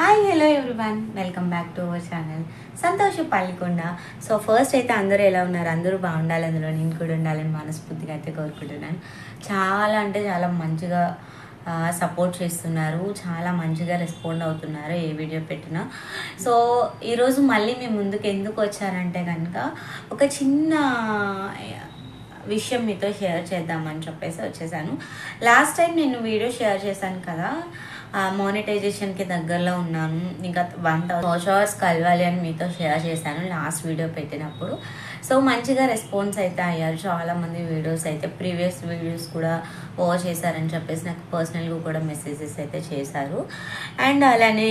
Hi hello everyone, welcome back to our channel Santosh Pallikonda. So first అయితే అందరూ ఎలా ఉన్నారు? అందరూ బాగుండాలి, అందులో నేను కూడా ఉండాలని మనస్ఫూర్తిగా అయితే కోరుకుంటున్నాను. చాలా అంటే చాలా మంచిగా సపోర్ట్ చేస్తున్నారు, చాలా మంచిగా రెస్పాండ్ అవుతున్నారు ఏ వీడియో పెట్టినా. సో ఈరోజు మళ్ళీ మీ ముందుకు ఎందుకు వచ్చానంటే కనుక ఒక చిన్న విషయం మీతో షేర్ చేద్దామని చెప్పేసి వచ్చేసాను. లాస్ట్ టైం నేను వీడియో షేర్ చేశాను కదా, మానిటైజేషన్కి దగ్గరలో ఉన్నాను, ఇంకా 1000 వాచ్ అవర్స్ కలవాలి అని మీతో షేర్ చేశాను లాస్ట్ వీడియో పెట్టినప్పుడు. సో మంచిగా రెస్పాన్స్ అయితే అయ్యారు చాలామంది. వీడియోస్ అయితే ప్రీవియస్ వీడియోస్ కూడా వాచ్ చేశారని చెప్పేసి నాకు పర్సనల్గా కూడా మెసేజెస్ అయితే చేశారు. అండ్ అలానే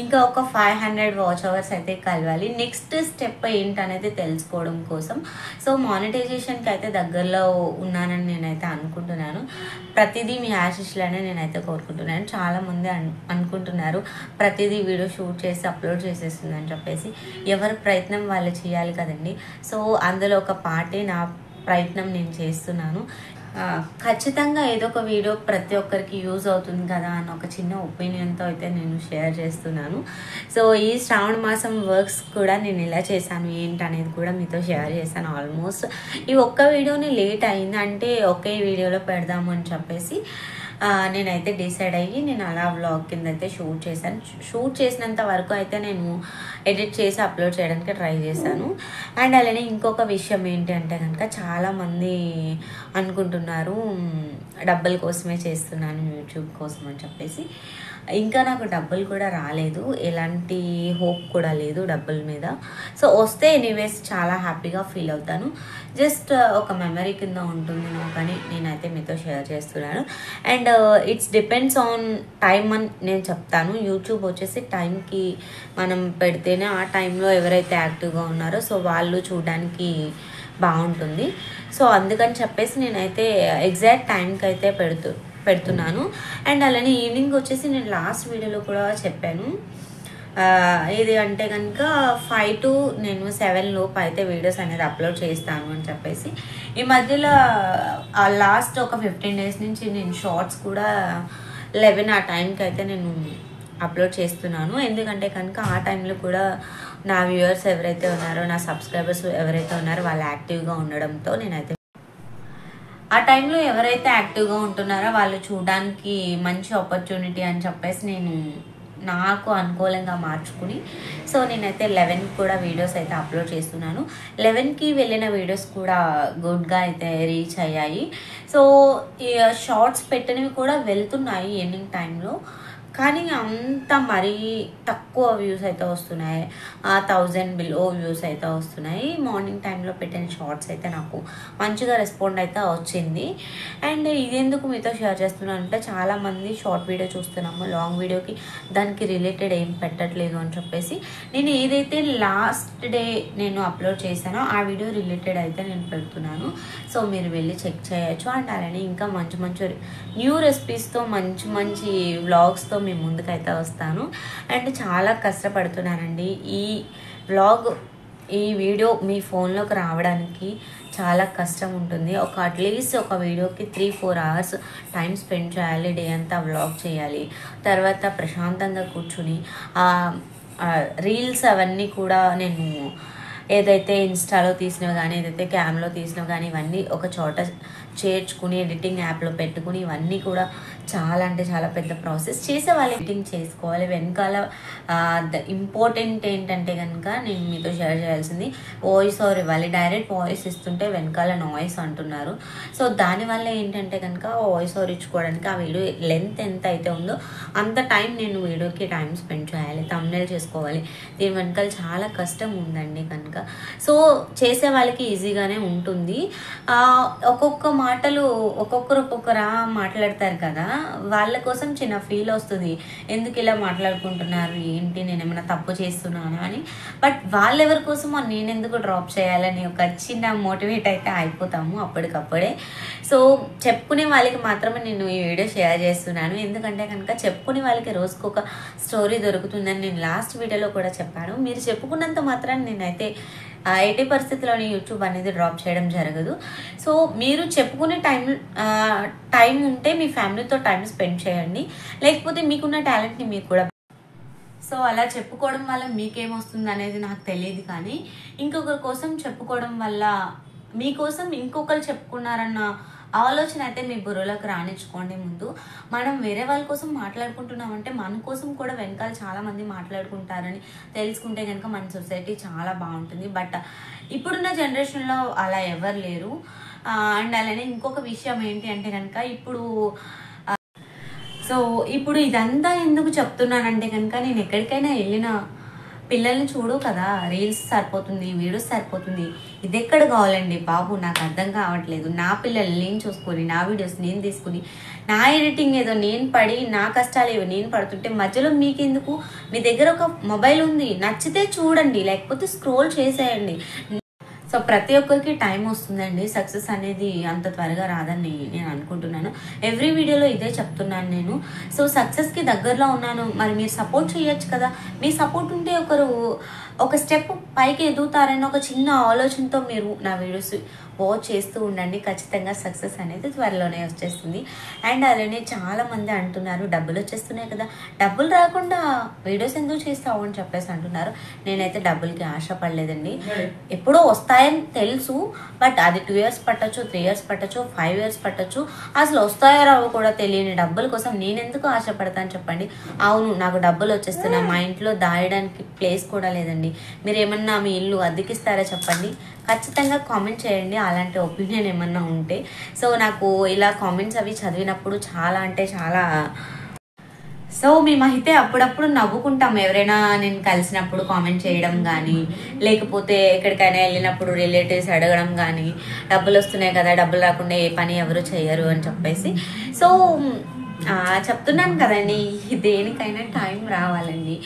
ఇంకా ఒక 500 వాచ్ అవర్స్ అయితే కలవాలి. నెక్స్ట్ స్టెప్ ఏంటనేది తెలుసుకోవడం కోసం సో మానిటైజేషన్కి అయితే దగ్గరలో ఉన్నానని నేనైతే అనుకుంటున్నాను. ప్రతిదీ మీ ఆశీస్సులనే నేనైతే కోరుకుంటున్నాను. చాలామంది అనుకుంటున్నారు ప్రతిదీ వీడియో షూట్ చేసి అప్లోడ్ చేసేస్తుందని చెప్పేసి. ఎవరి ప్రయత్నం వాళ్ళు చేయాలి కదండి. సో అందులో ఒక పార్టీ నా ప్రయత్నం నేను చేస్తున్నాను. ఖచ్చితంగా ఏదో ఒక వీడియో ప్రతి ఒక్కరికి యూజ్ అవుతుంది కదా అన్న ఒక చిన్న ఒపీనియన్తో అయితే నేను షేర్ చేస్తున్నాను. సో ఈ శ్రావణ మాసం వర్క్స్ కూడా నేను ఎలా చేశాను ఏంటనేది కూడా మీతో షేర్ చేశాను. ఆల్మోస్ట్ ఈ ఒక్క వీడియోని లేట్ అయింది, అంటే ఒకే వీడియోలో పెడదాము అని చెప్పేసి నేనైతే డిసైడ్ అయ్యి నేను అలా వ్లాగ్ కింద అయితే షూట్ చేశాను. షూట్ చేసినంత వరకు అయితే నేను ఎడిట్ చేసి అప్లోడ్ చేయడానికి ట్రై చేశాను. అండ్ అలానే ఇంకొక విషయం ఏంటి అంటే కనుక చాలామంది అనుకుంటున్నారు డబ్బుల కోసమే చేస్తున్నాను యూట్యూబ్ కోసం అని చెప్పేసి. ఇంకా నాకు డబ్బులు కూడా రాలేదు, ఎలాంటి హోప్ కూడా లేదు డబ్బుల మీద. సో వస్తే ఎనీవేస్ చాలా హ్యాపీగా ఫీల్ అవుతాను. జస్ట్ ఒక మెమరీ కింద ఉంటుంది కానీ నేనైతే మీతో షేర్ చేస్తున్నాను. And it's depends on time అని నేను చెప్తాను. యూట్యూబ్ వచ్చేసి టైంకి మనం పెడితేనే ఆ టైంలో ఎవరైతే యాక్టివ్గా ఉన్నారో సో వాళ్ళు చూడడానికి బాగుంటుంది. సో అందుకని చెప్పేసి నేనైతే ఎగ్జాక్ట్ టైంకి అయితే పెడుతున్నాను. అండ్ అలానే ఈవినింగ్ వచ్చేసి నేను లాస్ట్ వీడియోలో కూడా చెప్పాను ఇది అంటే కనుక 5 to 7 లోపు అయితే వీడియోస్ అనేది అప్లోడ్ చేస్తాను అని చెప్పేసి. ఈ మధ్యలో లాస్ట్ ఒక 15 days నుంచి నేను షార్ట్స్ కూడా 11 ఆ టైంకి అయితే నేను అప్లోడ్ చేస్తున్నాను. ఎందుకంటే కనుక ఆ టైంలో కూడా నా వ్యూవర్స్ ఎవరైతే ఉన్నారో, నా సబ్స్క్రైబర్స్ ఎవరైతే ఉన్నారో వాళ్ళు యాక్టివ్గా ఉండడంతో నేనైతే ఆ టైంలో ఎవరైతే యాక్టివ్గా ఉంటున్నారో వాళ్ళు చూడడానికి మంచి ఆపర్చునిటీ అని చెప్పేసి నేను నాకు అనుకూలంగా మార్చుకుని సో నేనైతే 11 కూడా వీడియోస్ అయితే అప్లోడ్ చేస్తున్నాను. 11కి వెళ్ళిన వీడియోస్ కూడా గుడ్గా అయితే రీచ్ అయ్యాయి. సో ఈ షార్ట్స్ పెట్టినవి కూడా వెళ్తున్నాయి ఎండింగ్ టైంలో, కానీ అంత మరీ తక్కువ వ్యూస్ అయితే వస్తున్నాయి. 1000 బిలో వ్యూస్ అయితే వస్తున్నాయి. మార్నింగ్ టైంలో పెట్టిన షార్ట్స్ అయితే నాకు మంచిగా రెస్పాండ్ అయితే వచ్చింది. అండ్ ఇదెందుకు మీతో షేర్ చేస్తున్నాను అంటే చాలామంది షార్ట్ వీడియో చూస్తున్నాము, లాంగ్ వీడియోకి దానికి రిలేటెడ్ ఏం పెట్టట్లేదు అని చెప్పేసి నేను ఏదైతే లాస్ట్ డే నేను అప్లోడ్ చేశానో ఆ వీడియో రిలేటెడ్ అయితే నేను పెడుతున్నాను. సో మీరు వెళ్ళి చెక్ చేయొచ్చు. అండ్ అలానే ఇంకా మంచి మంచి న్యూ రెసిపీస్తో మంచి మంచి వ్లాగ్స్తో మీ ముందుకైతే వస్తాను. అండ్ చాలా కష్టపడుతున్నానండి ఈ వీడియో మీ ఫోన్లోకి రావడానికి చాలా కష్టం ఉంటుంది. అట్లీస్ట్ ఒక వీడియోకి 3-4 hours టైం స్పెండ్ చేయాలి, డే అంతా వ్లాగ్ చేయాలి. తర్వాత ప్రశాంతంగా కూర్చుని రీల్స్ అవన్నీ కూడా నేను ఏదైతే ఇన్స్టాలో తీసినవి కానీ ఏదైతే క్యామ్లో తీసినవి కానీ ఇవన్నీ ఒక చోట చేర్చుకుని ఎడిటింగ్ యాప్లో పెట్టుకుని ఇవన్నీ కూడా చాలా అంటే చాలా పెద్ద ప్రాసెస్. చేసే వాళ్ళు ఎడిటింగ్ చేసుకోవాలి. వెనకాల ఇంపార్టెంట్ ఏంటంటే కనుక నేను మీతో షేర్ చేయాల్సింది వాయిస్ ఓవర్ ఇవ్వాలి. డైరెక్ట్ వాయిస్ ఇస్తుంటే వెనకాల నాయిస్ అంటున్నారు. సో దానివల్ల ఏంటంటే కనుక వాయిస్ ఓవర్ ఇచ్చుకోవడానికి ఆ వీడియో లెంత్ ఎంత అయితే ఉందో అంత టైం నేను వీడియోకి టైం స్పెండ్ చేయాలి, థంబ్నెయిల్ చేసుకోవాలి. దీని వెనకాల చాలా కష్టం ఉందండి కనుక. సో చేసే వాళ్ళకి ఈజీగానే ఉంటుంది. ఒక్కొక్క మాటలు ఒక్కొక్కరా మాట్లాడతారు కదా, వాళ్ళ కోసం చిన్న ఫీల్ వస్తుంది, ఎందుకు ఇలా మాట్లాడుకుంటున్నారు ఏంటి, నేను ఏమైనా తప్పు చేస్తున్నాను అని. బట్ వాళ్ళెవరి కోసమో నేనెందుకు డ్రాప్ చేయాలని ఒక చిన్న మోటివేట్ అయితే అయిపోతాము అప్పటికప్పుడే. సో చెప్పుకునే వాళ్ళకి మాత్రమే నేను ఈ వీడియో షేర్ చేస్తున్నాను. ఎందుకంటే కనుక చెప్పుకునే వాళ్ళకి రోజుకు ఒక స్టోరీ దొరుకుతుందని నేను లాస్ట్ వీడియోలో కూడా చెప్పాను. మీరు చెప్పుకున్నంత మాత్రాన్ని నేనైతే 80% యూట్యూబ్ అనేది డ్రాప్ చేయడం జరగదు. సో మీరు చెప్పుకునే టైం ఉంటే మీ ఫ్యామిలీతో టైం స్పెండ్ చేయండి, లేకపోతే మీకున్న టాలెంట్ని మీరు కూడా సో అలా చెప్పుకోవడం వల్ల మీకేమొస్తుంది అనేది నాకు తెలియదు, కానీ ఇంకొకరి కోసం చెప్పుకోవడం వల్ల మీకోసం ఇంకొకరు చెప్పుకున్నారన్న ఆలోచన అయితే మీ బుర్రలోకి రానిచ్చుకోండి. ముందు మనం వేరే వాళ్ళ కోసం మాట్లాడుకుంటున్నామంటే మన కోసం కూడా వెనకాల చాలా మంది మాట్లాడుకుంటారని తెలుసుకుంటే కనుక మన సొసైటీ చాలా బాగుంటుంది. బట్ ఇప్పుడున్న జనరేషన్లో అలా ఎవరు లేరు. అండ్ అలానే ఇంకొక విషయం ఏంటి అంటే కనుక ఇప్పుడు ఇదంతా ఎందుకు చెప్తున్నానంటే కనుక నేను ఎక్కడికైనా వెళ్ళిన పిల్లల్ని చూడు కదా, రీల్స్ సరిపోతుంది, వీడియోస్ సరిపోతుంది, ఇది ఎక్కడ కావాలండి బాబు, నాకు అర్థం కావట్లేదు. నా పిల్లల్ని నేను చూసుకొని, నా వీడియోస్ నేను తీసుకుని, నా ఎడిటింగ్ ఏదో నేను పడి, నా కష్టాలు ఏవో నేను పడుతుంటే మధ్యలో మీకెందుకు? మీ దగ్గర ఒక మొబైల్ ఉంది, నచ్చితే చూడండి, లేకపోతే స్క్రోల్ చేసేయండి. సో ప్రతి ఒక్కరికి టైం వస్తుందండి. సక్సెస్ అనేది అంత త్వరగా రాదని నేను అనుకుంటున్నాను. ఎవ్రీ వీడియోలో ఇదే చెప్తున్నాను నేను. సో సక్సెస్కి దగ్గరలో ఉన్నాను, మరి మీరు సపోర్ట్ చేయొచ్చు కదా. మీ సపోర్ట్ ఉంటే ఒక స్టెప్ పైకి ఎదుగుతారని ఒక చిన్న ఆలోచనతో మీరు నా వీడియోస్ వాచ్ చేస్తూ ఉండండి. ఖచ్చితంగా సక్సెస్ అనేది త్వరలోనే వచ్చేస్తుంది. అండ్ అలానే చాలా మంది అంటున్నారు డబ్బులు వచ్చేస్తున్నాయి కదా, డబ్బులు రాకుండా వీడియోస్ ఎందుకు చేస్తావు అని చెప్పేసి అంటున్నారు. నేనైతే డబ్బులకి ఆశపడలేదండి. ఎప్పుడో వస్తాయని తెలుసు, బట్ అది 2 years పట్టచ్చు, 3 years పట్టచ్చు, 5 years పట్టచ్చు. అసలు వస్తాయో రావో కూడా తెలియని డబ్బుల కోసం నేను ఎందుకు ఆశపడతాను చెప్పండి. అవును, నాకు డబ్బులు వచ్చేస్తున్నాయి, మా ఇంట్లో దాయడానికి ప్లేస్ కూడా లేదండి. మీరు ఏమన్నా మీ ఇల్లు అద్దెకిస్తారా చెప్పండి. ఖచ్చితంగా కామెంట్ చేయండి అలాంటి ఒపీనియన్ ఏమన్నా ఉంటే. సో నాకు ఇలా కామెంట్స్ అవి చదివినప్పుడు చాలా అంటే చాలా, సో మేమైతే అప్పుడప్పుడు నవ్వుకుంటాం. ఎవరైనా నేను కలిసినప్పుడు కామెంట్ చేయడం కానీ, లేకపోతే ఎక్కడికైనా వెళ్ళినప్పుడు రిలేటివ్స్ అడగడం కానీ, డబ్బులు వస్తున్నాయి కదా, డబ్బులు రాకుండా ఏ పని ఎవరు చేయరు అని చెప్పేసి. సో చెప్తున్నాను కదండి, దేనికైనా టైం రావాలండి.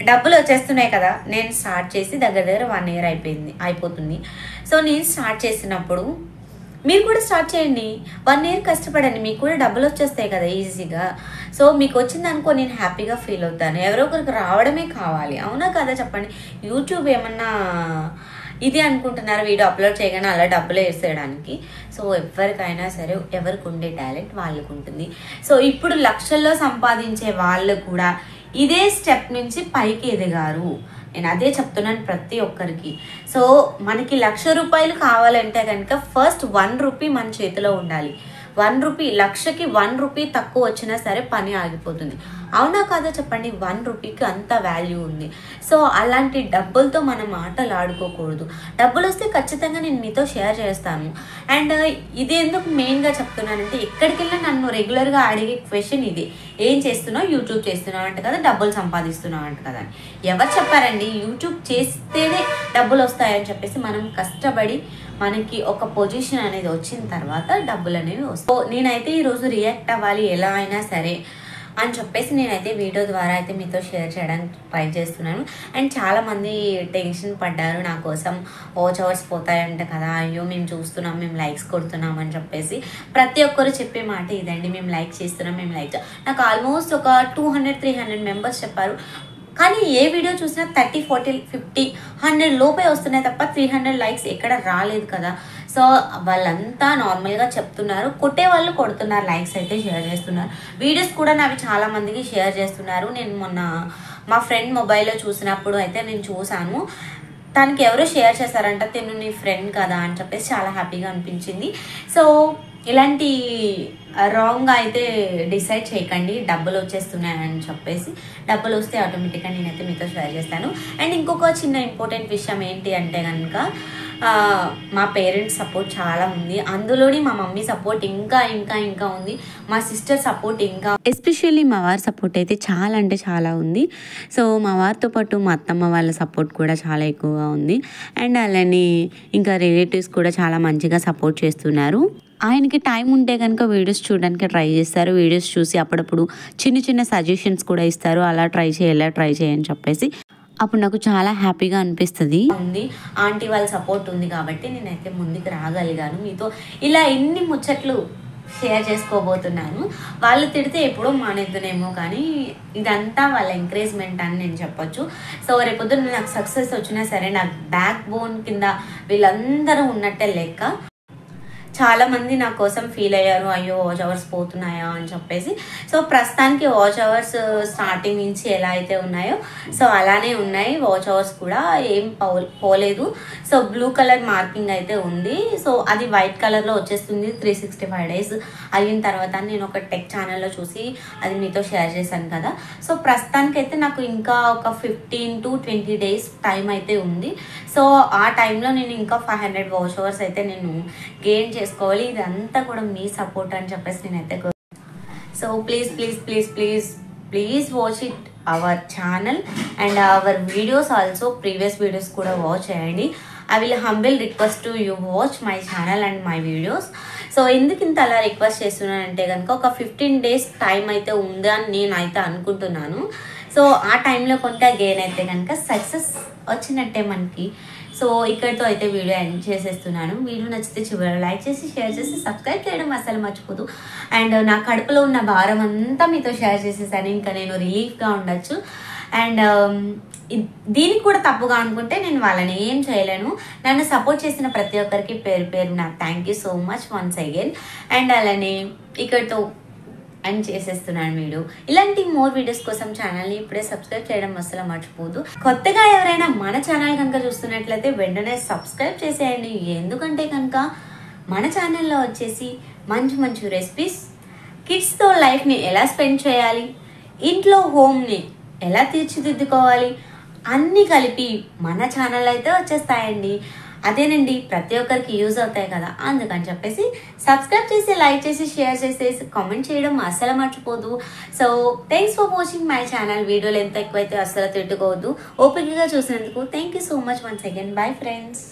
డబ్బులు వచ్చేస్తున్నాయి కదా, నేను స్టార్ట్ చేసి దగ్గర 1 year అయిపోతుంది. సో నేను స్టార్ట్ చేసినప్పుడు మీరు కూడా స్టార్ట్ చేయండి, 1 year కష్టపడండి, మీకు కూడా డబ్బులు వచ్చేస్తాయి కదా ఈజీగా. సో మీకు వచ్చింది అనుకో, నేను హ్యాపీగా ఫీల్ అవుతాను. ఎవరో ఒకరికి రావడమే కావాలి, అవునా కదా చెప్పండి. యూట్యూబ్ ఏమన్నా ఇది అనుకుంటున్నారు వీడియో అప్లోడ్ చేయగానే అలా డబ్బులు వేసేయడానికి. సో ఎవరికైనా సరే ఎవరికి ఉండే టాలెంట్ వాళ్ళకు ఉంటుంది. సో ఇప్పుడు లక్షల్లో సంపాదించే వాళ్ళు కూడా ఇదే స్టెప్ నుంచి పైకి ఎదిగారు. నేను అదే చెప్తున్నాను ప్రతి ఒక్కరికి. సో మనకి 1,00,000 రూపాయలు కావాలంటే కనుక ఫస్ట్ 1 రూపీ మన చేతిలో ఉండాలి. 1 రూపీ, 1,00,000కి 1 రూపీ తక్కువ వచ్చినా సరే పని ఆగిపోతుంది, అవునా కాదా చెప్పండి. 1 రూపీకి అంత వాల్యూ ఉంది. సో అలాంటి డబ్బులతో మనం ఆటలు ఆడుకోకూడదు. డబ్బులు వస్తే ఖచ్చితంగా నేను మీతో షేర్ చేస్తాను. అండ్ ఇది ఎందుకు మెయిన్గా చెప్తున్నానంటే, ఎక్కడికి వెళ్ళినా నన్ను రెగ్యులర్గా అడిగే క్వశ్చన్ ఇది, ఏం చేస్తున్నావు, యూట్యూబ్ చేస్తున్నావు అంట కదా, డబ్బులు సంపాదిస్తున్నావు అంట కదా అని. ఎవరు చెప్పారండి యూట్యూబ్ చేస్తేనే డబ్బులు వస్తాయని చెప్పేసి. మనం కష్టపడి మనకి ఒక పొజిషన్ అనేది వచ్చిన తర్వాత డబ్బులు అనేవి వస్తాయి. నేనైతే ఈరోజు రియాక్ట్ అవ్వాలి ఎలా అయినా సరే అని చెప్పేసి నేనైతే వీడియో ద్వారా అయితే మీతో షేర్ చేయడానికి ట్రై చేస్తున్నాను. అండ్ చాలామంది టెన్షన్ పడ్డారు నా కోసం, వాచ్ అవర్స్ పోతాయంట కదా, అయ్యో మేము చూస్తున్నాం, మేము లైక్స్ కొడుతున్నాం అని చెప్పేసి. ప్రతి ఒక్కరు చెప్పే మాట ఇదండి, మేము లైక్ చేస్తున్నాం, మేము లైక్. నాకు ఆల్మోస్ట్ ఒక 200-300 మెంబర్స్ చెప్పారు. కానీ ఏ వీడియో చూసినా 30, 40, 50, 100 లోపే వస్తున్నాయి తప్ప 300 లైక్స్ ఎక్కడ రాలేదు కదా. సో వాళ్ళంతా నార్మల్గా చెప్తున్నారు, కొట్టే వాళ్ళు కొడుతున్నారు, లైక్స్ అయితే షేర్ చేస్తున్నారు. వీడియోస్ కూడా నావి చాలా మందికి షేర్ చేస్తున్నారు. నేను మొన్న మా ఫ్రెండ్ మొబైల్లో చూసినప్పుడు అయితే నేను చూసాను, తనకి ఎవరో షేర్ చేశారంట, తిను నీ ఫ్రెండ్ కదా అని చెప్పేసి చాలా హ్యాపీగా అనిపించింది. సో ఇలాంటి రాంగ్గా అయితే డిసైడ్ చేయకండి, డబ్బులు వచ్చేస్తున్నాయని చెప్పేసి. డబ్బులు వస్తే ఆటోమేటిక్గా నేనైతే మీతో షేర్ చేస్తాను. అండ్ ఇంకొక చిన్న ఇంపార్టెంట్ విషయం ఏంటి అంటే కనుక, మా పేరెంట్స్ సపోర్ట్ చాలా ఉంది, అందులోని మా మమ్మీ సపోర్ట్ ఇంకా ఇంకా ఇంకా ఉంది, మా సిస్టర్ సపోర్ట్ ఇంకా, ఎస్పెషల్లీ మా వారి సపోర్ట్ అయితే చాలా అంటే చాలా ఉంది. సో మా వారితో పాటు మా అత్తమ్మ వాళ్ళ సపోర్ట్ కూడా చాలా ఎక్కువగా ఉంది. అండ్ అలానే ఇంకా రిలేటివ్స్ కూడా చాలా మంచిగా సపోర్ట్ చేస్తున్నారు. ఆయనకి టైం ఉంటే కనుక వీడియోస్ చూడడానికి ట్రై చేస్తారు. వీడియోస్ చూసి అప్పుడప్పుడు చిన్న చిన్న సజెషన్స్ కూడా ఇస్తారు, అలా ట్రై చేయని చెప్పేసి. అప్పుడు నాకు చాలా హ్యాపీగా అనిపిస్తుంది. ఆంటీ వాళ్ళ సపోర్ట్ ఉంది కాబట్టి నేనైతే ముందుకు రాగలిగాను. మీతో ఇలా ఎన్ని ముచ్చట్లు షేర్ చేసుకోబోతున్నాను. వాళ్ళు తిడితే ఎప్పుడో మానేద్దునేమో, కానీ ఇదంతా వాళ్ళ ఎంకరేజ్మెంట్ అని నేను చెప్పొచ్చు. సో రేపొద్దున నాకు సక్సెస్ వచ్చినా సరే నాకు బ్యాక్ బోన్ కింద వీళ్ళందరూ ఉన్నట్టే లెక్క. చాలా మంది నా కోసం ఫీల్ అయ్యారు, అయ్యో వాచ్ అవర్స్ పోతున్నాయా అని చెప్పేసి. సో ప్రస్తుతానికి వాచ్ అవర్స్ స్టార్టింగ్ నుంచి ఎలా అయితే ఉన్నాయో సో అలానే ఉన్నాయి. వాచ్ అవర్స్ కూడా ఏం పోలేదు. సో బ్లూ కలర్ మార్కింగ్ అయితే ఉంది. సో అది వైట్ కలర్లో వచ్చేస్తుంది 365 డేస్ అయిన తర్వాత. నేను ఒక టెక్ ఛానల్లో చూసి అది మీతో షేర్ చేశాను కదా. సో ప్రస్తుతానికైతే నాకు ఇంకా ఒక 15 to 20 డేస్ టైం అయితే ఉంది. సో ఆ టైంలో నేను ఇంకా 500 వాచ్ అవర్స్ అయితే నేను గెయిన్ చేసుకోవాలి. ఇదంతా కూడా మీ సపోర్ట్ అని చెప్పేసి నేనైతే. So please watch it our channel and our videos also. Previous videos కూడా వాచ్ చేయండి. I will humble request to you watch my channel and my videos. So ఎందుకు ఇంత అలా రిక్వెస్ట్ చేస్తున్నానంటే కనుక ఒక 15 డేస్ టైం అయితే ఉంది అని నేనైతే అనుకుంటున్నాను. సో ఆ టైంలో కొంత గెయిన్ అయితే కనుక సక్సెస్ వచ్చినట్టే మనకి. సో ఇక్కడితో అయితే వీడియో ఎండ్ చేసేస్తున్నాను. వీడియో నచ్చితే చివరిలో లైక్ చేసి షేర్ చేసి సబ్స్క్రైబ్ చేయడం అసలు మర్చిపోదు. అండ్ నా కడుపులో ఉన్న భారం అంతా మీతో షేర్ చేసేసాను. ఇంకా నేను రిలీఫ్గా ఉండొచ్చు. అండ్ దీనికి కూడా తప్పుగా అనుకుంటే నేను వాళ్ళని ఏం చేయలేను. నన్ను సపోర్ట్ చేసిన ప్రతి ఒక్కరికి పేరు పేరు నా thank you so much once again. And అలానే ఇక్కడితో అండ్ చేసేస్తున్నాను వీడియో. ఇలాంటి మోర్ వీడియోస్ కోసం ఛానల్ని ఇప్పుడే సబ్స్క్రైబ్ చేయడం అసలు మర్చిపోదు. కొత్తగా ఎవరైనా మన ఛానల్ కనుక చూస్తున్నట్లయితే వెంటనే సబ్స్క్రైబ్ చేసేయండి. ఎందుకంటే కనుక మన ఛానల్లో వచ్చేసి మంచి మంచి రెసిపీస్, కిడ్స్తో లైఫ్ని ఎలా స్పెండ్ చేయాలి, ఇంట్లో హోమ్ని ఎలా తీర్చిదిద్దుకోవాలి అన్నీ కలిపి మన ఛానల్ అయితే వచ్చేస్తాయండి. అదేనండి ప్రతి ఒక్కరికి యూజ్ అవుతాయి కదా. అందుకని చెప్పేసి సబ్స్క్రైబ్ చేసి లైక్ చేసి షేర్ చేసేసి కామెంట్ చేయడం అస్సలు మర్చిపోదు. So thanks for watching my channel. వీడియోలు ఎంత ఎక్కువైతే అస్సలు తిట్టుకోవద్దు. ఓపికగా చూసినందుకు thank you so much once again. Bye friends.